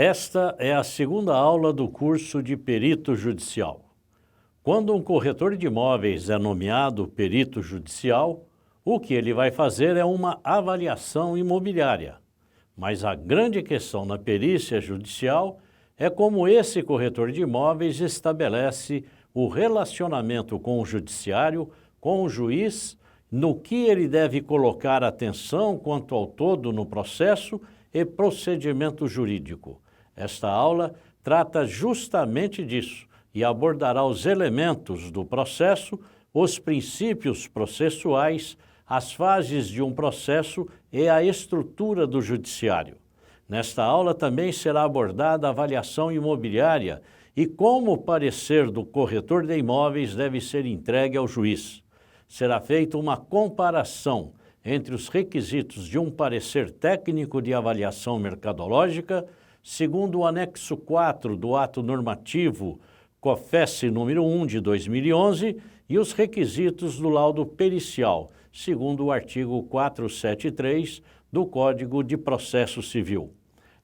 Esta é a segunda aula do curso de perito judicial. Quando um corretor de imóveis é nomeado perito judicial, o que ele vai fazer é uma avaliação imobiliária. Mas a grande questão na perícia judicial é como esse corretor de imóveis estabelece o relacionamento com o judiciário, com o juiz, no que ele deve colocar atenção quanto ao todo no processo e procedimento jurídico. Esta aula trata justamente disso e abordará os elementos do processo, os princípios processuais, as fases de um processo e a estrutura do judiciário. Nesta aula também será abordada a avaliação imobiliária e como o parecer do corretor de imóveis deve ser entregue ao juiz. Será feita uma comparação entre os requisitos de um parecer técnico de avaliação mercadológica, segundo o anexo 4 do ato normativo COFES número 1 de 2011, e os requisitos do laudo pericial, segundo o artigo 473 do Código de Processo Civil.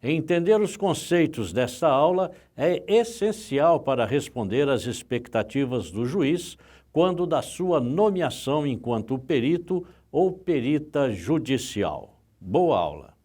Entender os conceitos desta aula é essencial para responder às expectativas do juiz quando da sua nomeação enquanto perito ou perita judicial. Boa aula!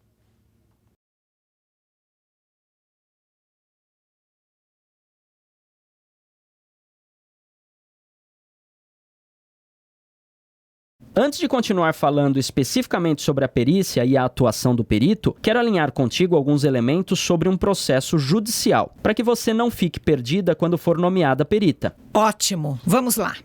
Antes de continuar falando especificamente sobre a perícia e a atuação do perito, quero alinhar contigo alguns elementos sobre um processo judicial, para que você não fique perdida quando for nomeada perita. Ótimo, vamos lá.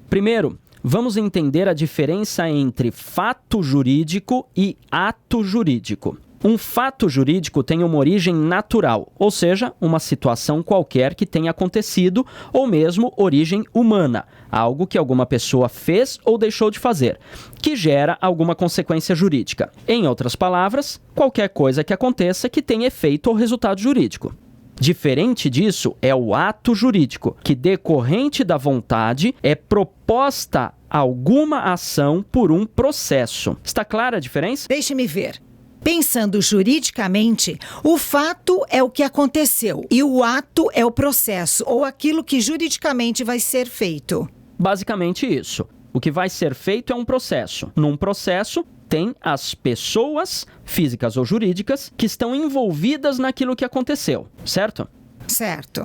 Primeiro, vamos entender a diferença entre fato jurídico e ato jurídico. Um fato jurídico tem uma origem natural, ou seja, uma situação qualquer que tenha acontecido, ou mesmo origem humana, algo que alguma pessoa fez ou deixou de fazer, que gera alguma consequência jurídica. Em outras palavras, qualquer coisa que aconteça que tenha efeito ou resultado jurídico. Diferente disso é o ato jurídico, que decorrente da vontade é proposta alguma ação por um processo. Está clara a diferença? Deixe-me ver. Pensando juridicamente, o fato é o que aconteceu e o ato é o processo ou aquilo que juridicamente vai ser feito. Basicamente isso. O que vai ser feito é um processo. Num processo, tem as pessoas, físicas ou jurídicas, que estão envolvidas naquilo que aconteceu, certo? Certo.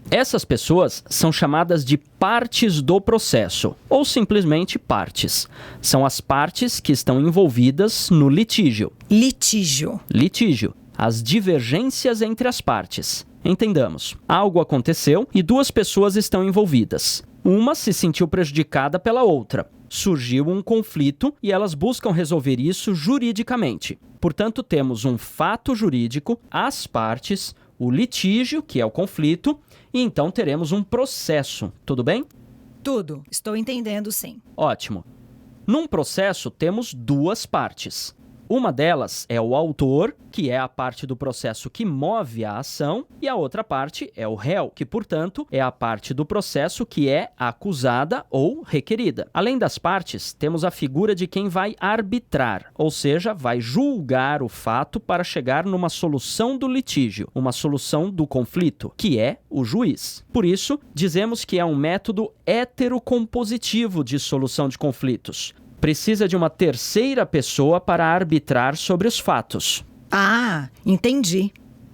Essas pessoas são chamadas de partes do processo, ou simplesmente partes. São as partes que estão envolvidas no litígio. Litígio. Litígio. As divergências entre as partes. Entendamos. Algo aconteceu e duas pessoas estão envolvidas. Uma se sentiu prejudicada pela outra. Surgiu um conflito e elas buscam resolver isso juridicamente. Portanto, temos um fato jurídico, as partes, o litígio, que é o conflito, e então teremos um processo. Tudo bem? Tudo. Estou entendendo, sim. Ótimo. Num processo, temos duas partes. Uma delas é o autor, que é a parte do processo que move a ação, e a outra parte é o réu, que, portanto, é a parte do processo que é acusada ou requerida. Além das partes, temos a figura de quem vai arbitrar, ou seja, vai julgar o fato para chegar numa solução do litígio, uma solução do conflito, que é o juiz. Por isso, dizemos que é um método heterocompositivo de solução de conflitos. Precisa de uma terceira pessoa para arbitrar sobre os fatos. Ah, entendi.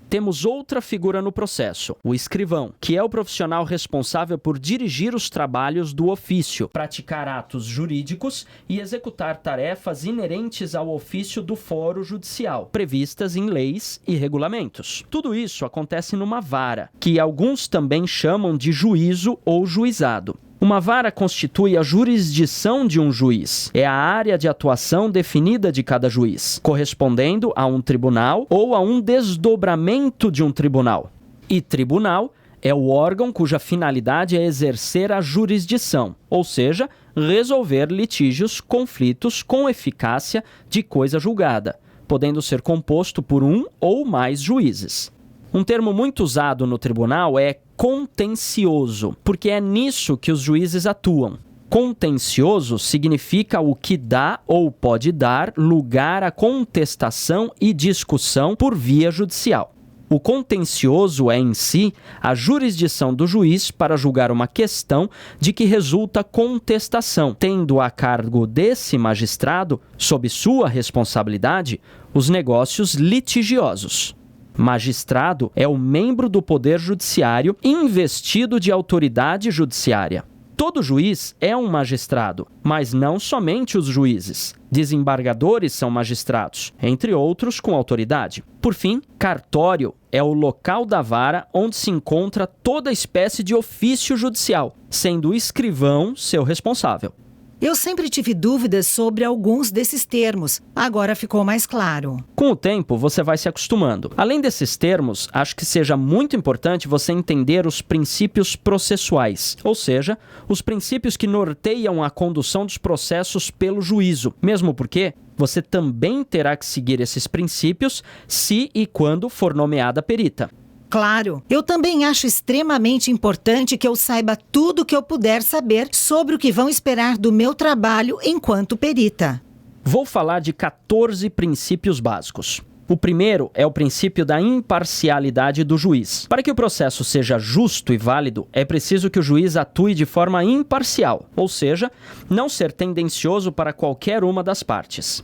Temos outra figura no processo, o escrivão, que é o profissional responsável por dirigir os trabalhos do ofício, praticar atos jurídicos e executar tarefas inerentes ao ofício do foro judicial, previstas em leis e regulamentos. Tudo isso acontece numa vara, que alguns também chamam de juízo ou juizado. Uma vara constitui a jurisdição de um juiz. É a área de atuação definida de cada juiz, correspondendo a um tribunal ou a um desdobramento de um tribunal. E tribunal é o órgão cuja finalidade é exercer a jurisdição, ou seja, resolver litígios, conflitos com eficácia de coisa julgada, podendo ser composto por um ou mais juízes. Um termo muito usado no tribunal é contencioso, porque é nisso que os juízes atuam. Contencioso significa o que dá ou pode dar lugar à contestação e discussão por via judicial. O contencioso é, em si, a jurisdição do juiz para julgar uma questão de que resulta contestação, tendo a cargo desse magistrado, sob sua responsabilidade, os negócios litigiosos. Magistrado é o membro do Poder Judiciário investido de autoridade judiciária. Todo juiz é um magistrado, mas não somente os juízes. Desembargadores são magistrados, entre outros com autoridade. Por fim, cartório é o local da vara onde se encontra toda espécie de ofício judicial, sendo o escrivão seu responsável. Eu sempre tive dúvidas sobre alguns desses termos. Agora ficou mais claro. Com o tempo, você vai se acostumando. Além desses termos, acho que seja muito importante você entender os princípios processuais, ou seja, os princípios que norteiam a condução dos processos pelo juízo, mesmo porque você também terá que seguir esses princípios se e quando for nomeada perita. Claro, eu também acho extremamente importante que eu saiba tudo o que eu puder saber sobre o que vão esperar do meu trabalho enquanto perita. Vou falar de 14 princípios básicos. O primeiro é o princípio da imparcialidade do juiz. Para que o processo seja justo e válido, é preciso que o juiz atue de forma imparcial, ou seja, não ser tendencioso para qualquer uma das partes.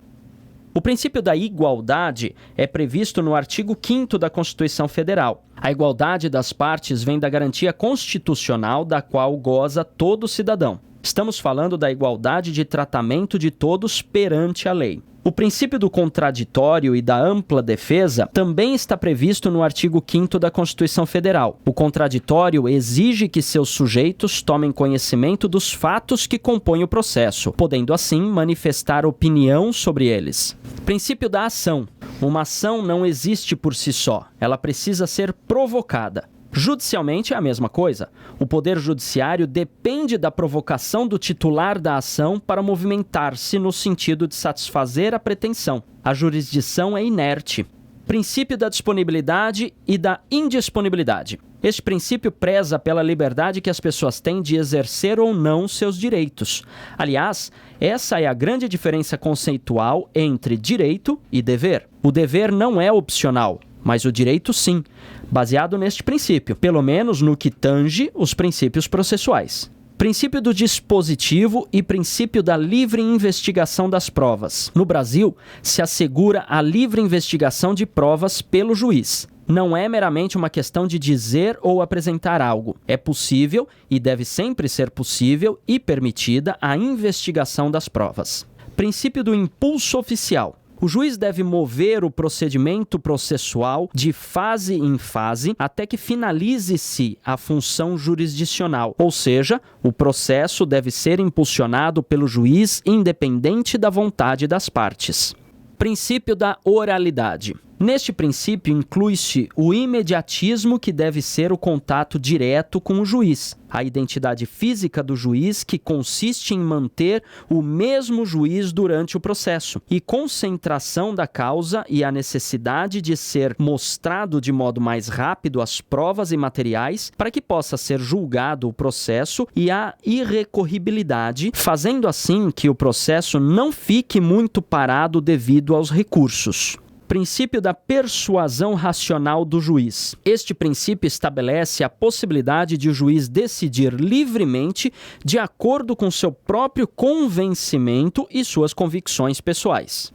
O princípio da igualdade é previsto no artigo 5º da Constituição Federal. A igualdade das partes vem da garantia constitucional da qual goza todo cidadão. Estamos falando da igualdade de tratamento de todos perante a lei. O princípio do contraditório e da ampla defesa também está previsto no artigo 5º da Constituição Federal. O contraditório exige que seus sujeitos tomem conhecimento dos fatos que compõem o processo, podendo assim manifestar opinião sobre eles. Princípio da ação. Uma ação não existe por si só, ela precisa ser provocada. Judicialmente é a mesma coisa. O Poder Judiciário depende da provocação do titular da ação para movimentar-se no sentido de satisfazer a pretensão. A jurisdição é inerte. Princípio da disponibilidade e da indisponibilidade. Este princípio preza pela liberdade que as pessoas têm de exercer ou não seus direitos. Aliás, essa é a grande diferença conceitual entre direito e dever. O dever não é opcional, mas o direito sim, baseado neste princípio, pelo menos no que tange os princípios processuais. Princípio do dispositivo e princípio da livre investigação das provas. No Brasil, se assegura a livre investigação de provas pelo juiz. Não é meramente uma questão de dizer ou apresentar algo. É possível, e deve sempre ser possível e permitida, a investigação das provas. Princípio do impulso oficial. O juiz deve mover o procedimento processual de fase em fase até que finalize-se a função jurisdicional, ou seja, o processo deve ser impulsionado pelo juiz independente da vontade das partes. Princípio da oralidade. Neste princípio inclui-se o imediatismo que deve ser o contato direto com o juiz, a identidade física do juiz que consiste em manter o mesmo juiz durante o processo, e concentração da causa e a necessidade de ser mostrado de modo mais rápido as provas e materiais para que possa ser julgado o processo e a irrecorribilidade, fazendo assim que o processo não fique muito parado devido aos recursos. Princípio da persuasão racional do juiz. Este princípio estabelece a possibilidade de o juiz decidir livremente de acordo com seu próprio convencimento e suas convicções pessoais.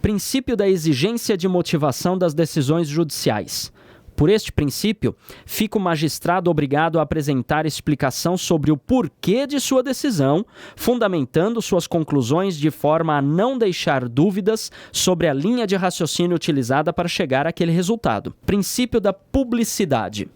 Princípio da exigência de motivação das decisões judiciais. Por este princípio, fica o magistrado obrigado a apresentar explicação sobre o porquê de sua decisão, fundamentando suas conclusões de forma a não deixar dúvidas sobre a linha de raciocínio utilizada para chegar àquele resultado. Princípio da publicidade.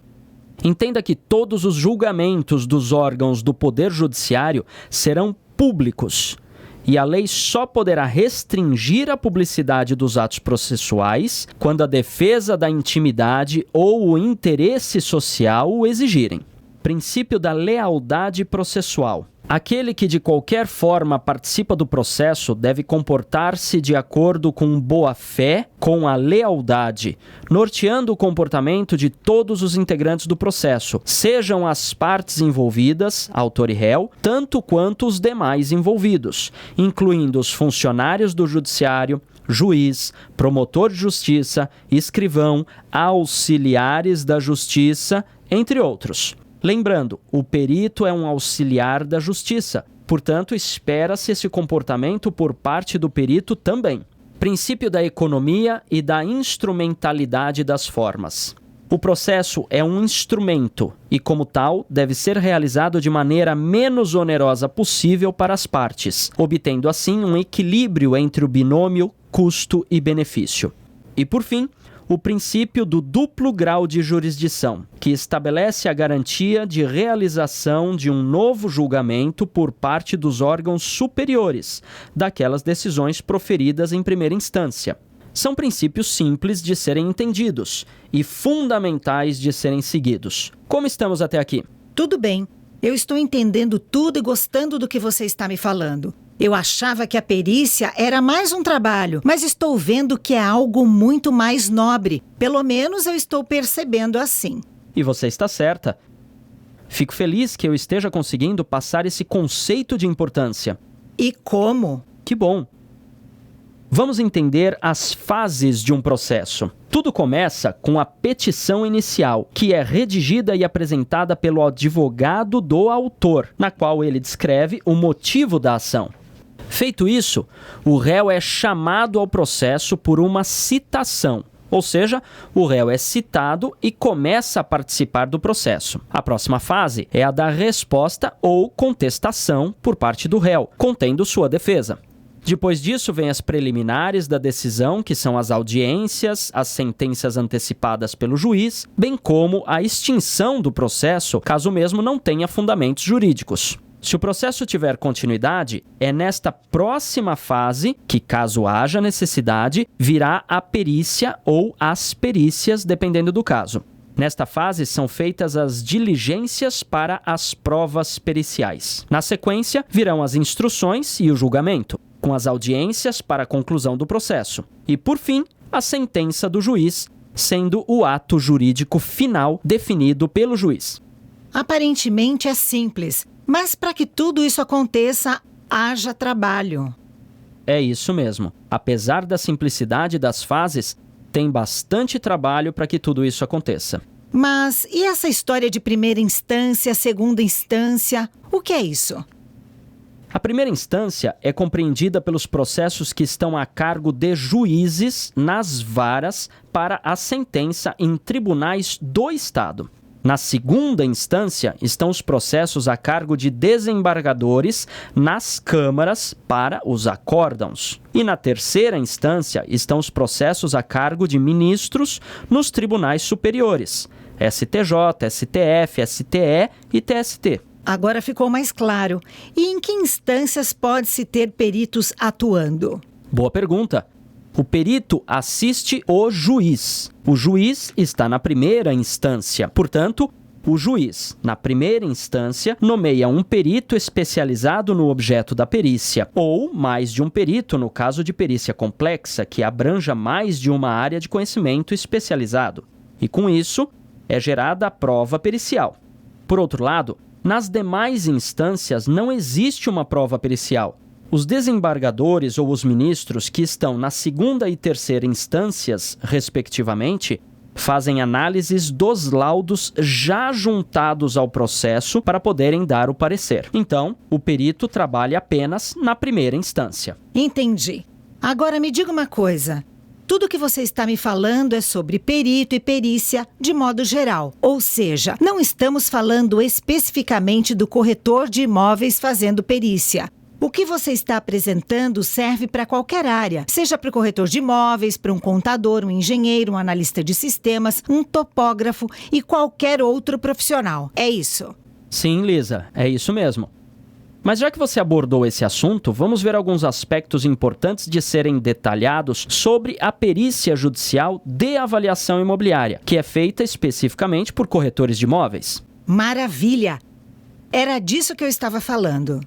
Entenda que todos os julgamentos dos órgãos do Poder Judiciário serão públicos. E a lei só poderá restringir a publicidade dos atos processuais quando a defesa da intimidade ou o interesse social o exigirem. Princípio da lealdade processual. Aquele que de qualquer forma participa do processo deve comportar-se de acordo com boa-fé, com a lealdade, norteando o comportamento de todos os integrantes do processo, sejam as partes envolvidas, autor e réu, tanto quanto os demais envolvidos, incluindo os funcionários do judiciário, juiz, promotor de justiça, escrivão, auxiliares da justiça, entre outros. Lembrando, o perito é um auxiliar da justiça, portanto, espera-se esse comportamento por parte do perito também. Princípio da economia e da instrumentalidade das formas. O processo é um instrumento e, como tal, deve ser realizado de maneira menos onerosa possível para as partes, obtendo assim um equilíbrio entre o binômio custo e benefício. E, por fim, o princípio do duplo grau de jurisdição, que estabelece a garantia de realização de um novo julgamento por parte dos órgãos superiores daquelas decisões proferidas em primeira instância. São princípios simples de serem entendidos e fundamentais de serem seguidos. Como estamos até aqui? Tudo bem. Eu estou entendendo tudo e gostando do que você está me falando. Eu achava que a perícia era mais um trabalho, mas estou vendo que é algo muito mais nobre. Pelo menos eu estou percebendo assim. E você está certa. Fico feliz que eu esteja conseguindo passar esse conceito de importância. E como? Que bom! Vamos entender as fases de um processo. Tudo começa com a petição inicial, que é redigida e apresentada pelo advogado do autor, na qual ele descreve o motivo da ação. Feito isso, o réu é chamado ao processo por uma citação, ou seja, o réu é citado e começa a participar do processo. A próxima fase é a da resposta ou contestação por parte do réu, contendo sua defesa. Depois disso, vem as preliminares da decisão, que são as audiências, as sentenças antecipadas pelo juiz, bem como a extinção do processo, caso o mesmo não tenha fundamentos jurídicos. Se o processo tiver continuidade, é nesta próxima fase que, caso haja necessidade, virá a perícia ou as perícias, dependendo do caso. Nesta fase, são feitas as diligências para as provas periciais. Na sequência, virão as instruções e o julgamento, com as audiências para a conclusão do processo. E, por fim, a sentença do juiz, sendo o ato jurídico final definido pelo juiz. Aparentemente é simples, mas para que tudo isso aconteça, haja trabalho. É isso mesmo. Apesar da simplicidade das fases, tem bastante trabalho para que tudo isso aconteça. Mas e essa história de primeira instância, segunda instância? O que é isso? A primeira instância é compreendida pelos processos que estão a cargo de juízes nas varas para a sentença em tribunais do Estado. Na segunda instância estão os processos a cargo de desembargadores nas câmaras para os acórdãos. E na terceira instância estão os processos a cargo de ministros nos tribunais superiores, STJ, STF, STE e TST. Agora ficou mais claro. E em que instâncias pode-se ter peritos atuando? Boa pergunta. O perito assiste o juiz. O juiz está na primeira instância. Portanto, o juiz, na primeira instância, nomeia um perito especializado no objeto da perícia, ou mais de um perito no caso de perícia complexa, que abranja mais de uma área de conhecimento especializado. E com isso, é gerada a prova pericial. Por outro lado, nas demais instâncias não existe uma prova pericial. Os desembargadores ou os ministros que estão na segunda e terceira instâncias, respectivamente, fazem análises dos laudos já juntados ao processo para poderem dar o parecer. Então, o perito trabalha apenas na primeira instância. Entendi. Agora me diga uma coisa. Tudo que você está me falando é sobre perito e perícia de modo geral. Ou seja, não estamos falando especificamente do corretor de imóveis fazendo perícia. O que você está apresentando serve para qualquer área, seja para o corretor de imóveis, para um contador, um engenheiro, um analista de sistemas, um topógrafo e qualquer outro profissional. É isso? Sim, Lisa, é isso mesmo. Mas já que você abordou esse assunto, vamos ver alguns aspectos importantes de serem detalhados sobre a perícia judicial de avaliação imobiliária, que é feita especificamente por corretores de imóveis. Maravilha! Era disso que eu estava falando.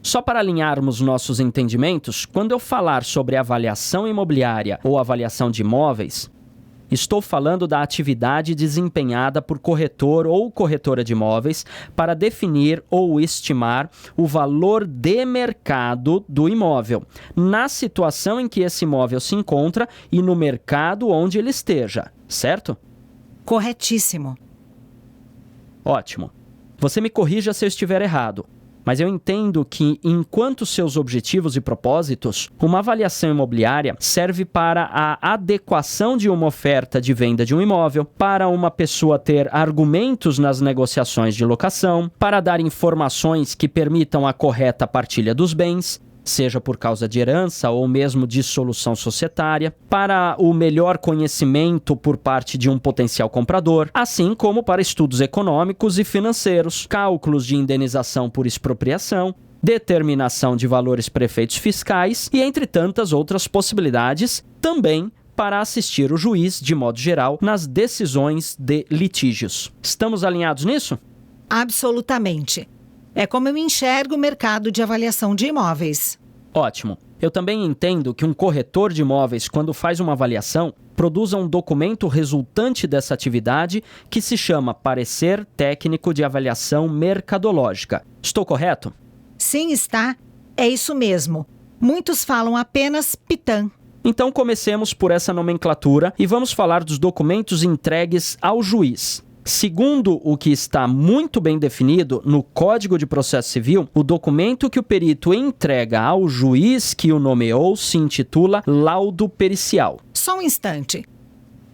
Só para alinharmos nossos entendimentos, quando eu falar sobre avaliação imobiliária ou avaliação de imóveis, Estou falando da atividade desempenhada por corretor ou corretora de imóveis para definir ou estimar o valor de mercado do imóvel, na situação em que esse imóvel se encontra e no mercado onde ele esteja, certo? Corretíssimo. Ótimo. Você me corrija se eu estiver errado. Mas eu entendo que, enquanto seus objetivos e propósitos, uma avaliação imobiliária serve para a adequação de uma oferta de venda de um imóvel, para uma pessoa ter argumentos nas negociações de locação, para dar informações que permitam a correta partilha dos bens, seja por causa de herança ou mesmo dissolução societária, para o melhor conhecimento por parte de um potencial comprador, assim como para estudos econômicos e financeiros, cálculos de indenização por expropriação, determinação de valores prefeitos fiscais e entre tantas outras possibilidades, também para assistir o juiz, de modo geral, nas decisões de litígios. Estamos alinhados nisso? Absolutamente. É como eu enxergo o mercado de avaliação de imóveis. Ótimo. Eu também entendo que um corretor de imóveis, quando faz uma avaliação, produza um documento resultante dessa atividade que se chama Parecer Técnico de Avaliação Mercadológica. Estou correto? Sim, está. É isso mesmo. Muitos falam apenas PITAM. Então comecemos por essa nomenclatura e vamos falar dos documentos entregues ao juiz. Segundo o que está muito bem definido no Código de Processo Civil, o documento que o perito entrega ao juiz que o nomeou se intitula laudo pericial. Só um instante.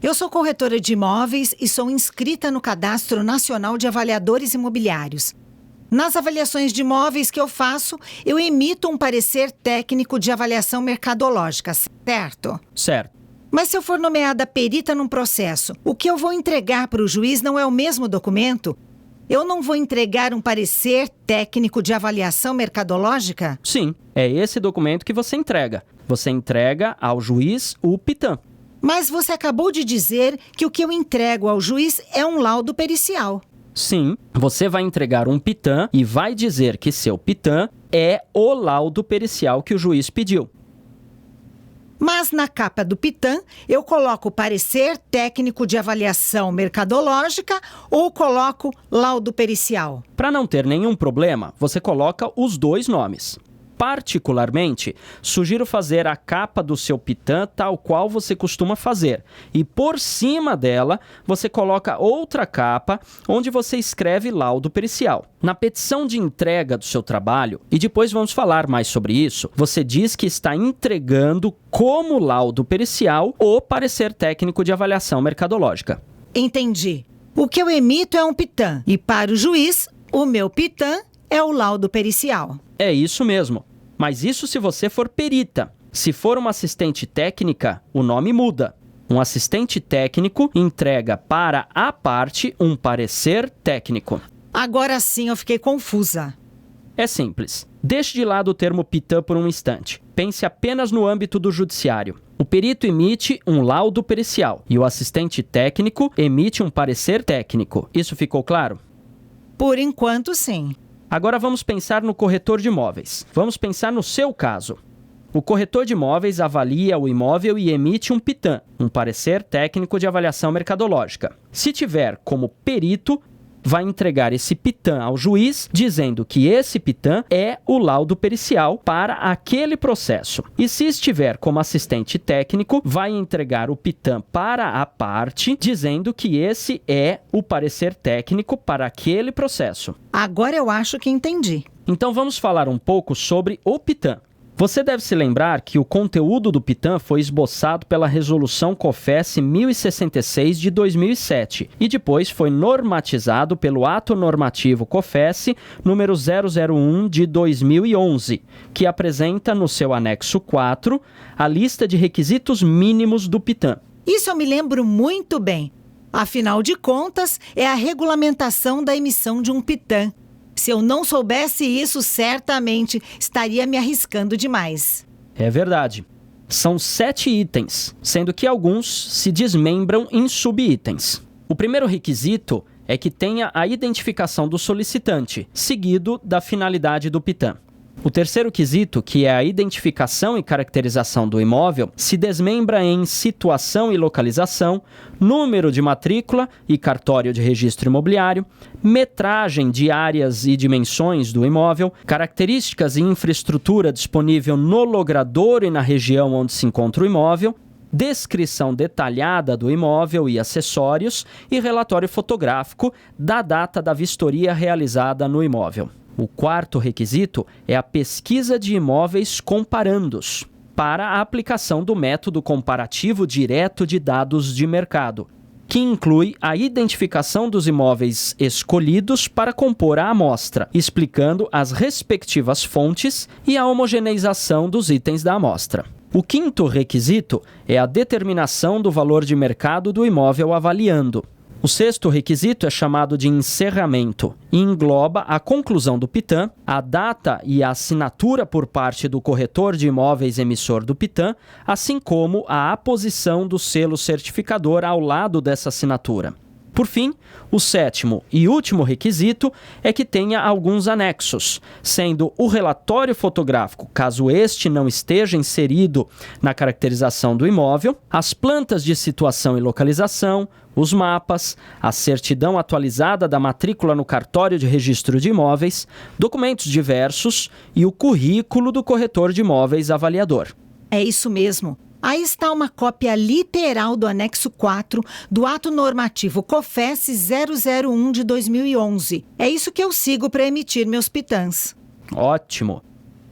Eu sou corretora de imóveis e sou inscrita no Cadastro Nacional de Avaliadores Imobiliários. Nas avaliações de imóveis que eu faço, eu emito um parecer técnico de avaliação mercadológica, certo? Certo. Mas se eu for nomeada perita num processo, o que eu vou entregar para o juiz não é o mesmo documento? Eu não vou entregar um parecer técnico de avaliação mercadológica? Sim, é esse documento que você entrega. Você entrega ao juiz o PITAM. Mas você acabou de dizer que o que eu entrego ao juiz é um laudo pericial. Sim, você vai entregar um PITAM e vai dizer que seu PITAM é o laudo pericial que o juiz pediu. Mas na capa do PITAM, eu coloco parecer técnico de avaliação mercadológica ou coloco laudo pericial? Para não ter nenhum problema, você coloca os dois nomes. Particularmente, sugiro fazer a capa do seu PITAM tal qual você costuma fazer. E por cima dela, você coloca outra capa onde você escreve laudo pericial. Na petição de entrega do seu trabalho, e depois vamos falar mais sobre isso, você diz que está entregando como laudo pericial o parecer técnico de avaliação mercadológica. Entendi. O que eu emito é um PITAM e para o juiz, o meu PITAM é o laudo pericial. É isso mesmo. Mas isso se você for perita. Se for uma assistente técnica, o nome muda. Um assistente técnico entrega para a parte um parecer técnico. Agora sim eu fiquei confusa. É simples. Deixe de lado o termo PITAM por um instante. Pense apenas no âmbito do judiciário. O perito emite um laudo pericial e o assistente técnico emite um parecer técnico. Isso ficou claro? Por enquanto, sim. Agora vamos pensar no corretor de imóveis. Vamos pensar no seu caso. O corretor de imóveis avalia o imóvel e emite um PITAM, um parecer técnico de avaliação mercadológica. Se tiver como perito, vai entregar esse PITAM ao juiz, dizendo que esse PITAM é o laudo pericial para aquele processo. E se estiver como assistente técnico, vai entregar o PITAM para a parte, dizendo que esse é o parecer técnico para aquele processo. Agora eu acho que entendi. Então vamos falar um pouco sobre o PITAM. Você deve se lembrar que o conteúdo do PITAM foi esboçado pela Resolução COFES 1066 de 2007 e depois foi normatizado pelo Ato Normativo COFES número 001 de 2011, que apresenta no seu anexo 4 a lista de requisitos mínimos do PITAM. Isso eu me lembro muito bem. Afinal de contas, é a regulamentação da emissão de um PITAM. Se eu não soubesse isso, certamente estaria me arriscando demais. É verdade. São 7 itens, sendo que alguns se desmembram em subitens. O primeiro requisito é que tenha a identificação do solicitante, seguido da finalidade do PITAM. O terceiro quesito, que é a identificação e caracterização do imóvel, se desmembra em situação e localização, número de matrícula e cartório de registro imobiliário, metragem de áreas e dimensões do imóvel, características e infraestrutura disponível no logrador e na região onde se encontra o imóvel, descrição detalhada do imóvel e acessórios e relatório fotográfico da data da vistoria realizada no imóvel. O quarto requisito é a pesquisa de imóveis comparandos, para a aplicação do método comparativo direto de dados de mercado, que inclui a identificação dos imóveis escolhidos para compor a amostra, explicando as respectivas fontes e a homogeneização dos itens da amostra. O quinto requisito é a determinação do valor de mercado do imóvel avaliando. O sexto requisito é chamado de encerramento e engloba a conclusão do PITAM, a data e a assinatura por parte do corretor de imóveis emissor do PITAM, assim como a aposição do selo certificador ao lado dessa assinatura. Por fim, o sétimo e último requisito é que tenha alguns anexos, sendo o relatório fotográfico, caso este não esteja inserido na caracterização do imóvel, as plantas de situação e localização, os mapas, a certidão atualizada da matrícula no cartório de registro de imóveis, documentos diversos e o currículo do corretor de imóveis avaliador. É isso mesmo. Aí está uma cópia literal do anexo 4 do Ato Normativo COFES 001 de 2011. É isso que eu sigo para emitir meus PITAMs. Ótimo!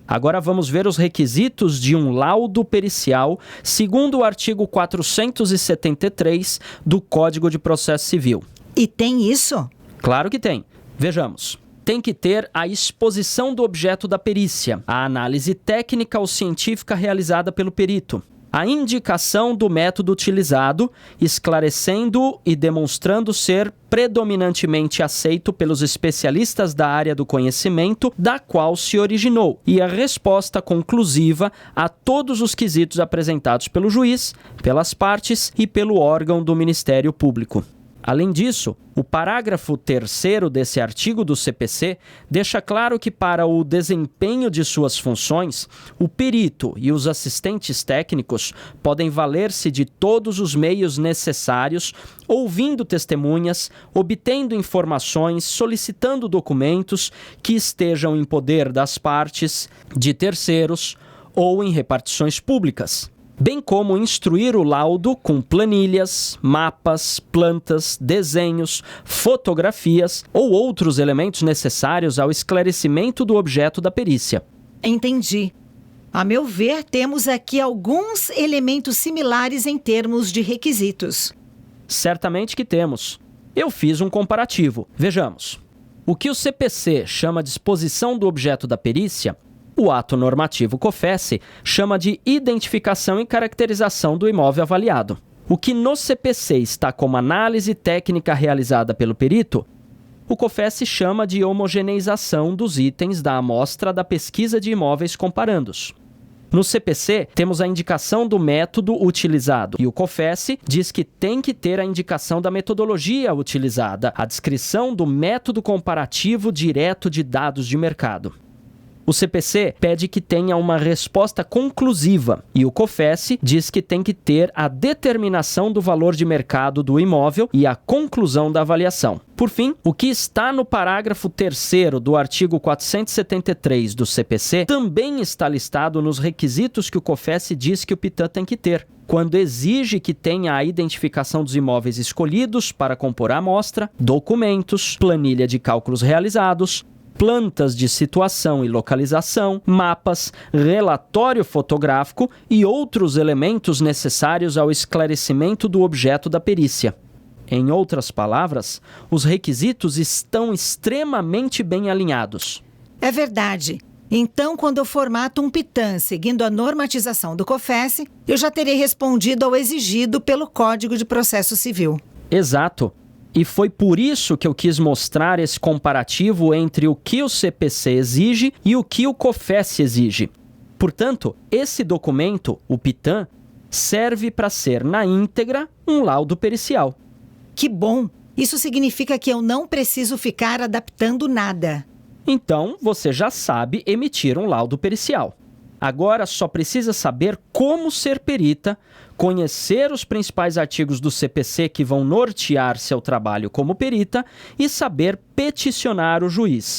Agora vamos ver os requisitos de um laudo pericial, segundo o artigo 473 do Código de Processo Civil. E tem isso? Claro que tem. Vejamos. Tem que ter a exposição do objeto da perícia, a análise técnica ou científica realizada pelo perito, a indicação do método utilizado, esclarecendo e demonstrando ser predominantemente aceito pelos especialistas da área do conhecimento da qual se originou, e a resposta conclusiva a todos os quesitos apresentados pelo juiz, pelas partes e pelo órgão do Ministério Público. Além disso, o parágrafo 3º desse artigo do CPC deixa claro que para o desempenho de suas funções, o perito e os assistentes técnicos podem valer-se de todos os meios necessários, ouvindo testemunhas, obtendo informações, solicitando documentos que estejam em poder das partes, de terceiros ou em repartições públicas, bem como instruir o laudo com planilhas, mapas, plantas, desenhos, fotografias ou outros elementos necessários ao esclarecimento do objeto da perícia. Entendi. A meu ver, temos aqui alguns elementos similares em termos de requisitos. Certamente que temos. Eu fiz um comparativo. Vejamos. O que o CPC chama de exposição do objeto da perícia, o ato normativo COFES chama de identificação e caracterização do imóvel avaliado. O que no CPC está como análise técnica realizada pelo perito, o COFES chama de homogeneização dos itens da amostra da pesquisa de imóveis comparandos. No CPC, temos a indicação do método utilizado e o COFES diz que tem que ter a indicação da metodologia utilizada, a descrição do método comparativo direto de dados de mercado. O CPC pede que tenha uma resposta conclusiva e o COFES diz que tem que ter a determinação do valor de mercado do imóvel e a conclusão da avaliação. Por fim, o que está no parágrafo 3º do artigo 473 do CPC também está listado nos requisitos que o COFES diz que o PITAM tem que ter, quando exige que tenha a identificação dos imóveis escolhidos para compor a amostra, documentos, planilha de cálculos realizados, plantas de situação e localização, mapas, relatório fotográfico e outros elementos necessários ao esclarecimento do objeto da perícia. Em outras palavras, os requisitos estão extremamente bem alinhados. É verdade. Então, quando eu formato um PITAM seguindo a normatização do COFES, eu já terei respondido ao exigido pelo Código de Processo Civil. Exato. E foi por isso que eu quis mostrar esse comparativo entre o que o CPC exige e o que o COFES exige. Portanto, esse documento, o PITAM, serve para ser, na íntegra, um laudo pericial. Que bom! Isso significa que eu não preciso ficar adaptando nada. Então, você já sabe emitir um laudo pericial. Agora só precisa saber como ser perita, conhecer os principais artigos do CPC que vão nortear seu trabalho como perita e saber peticionar o juiz.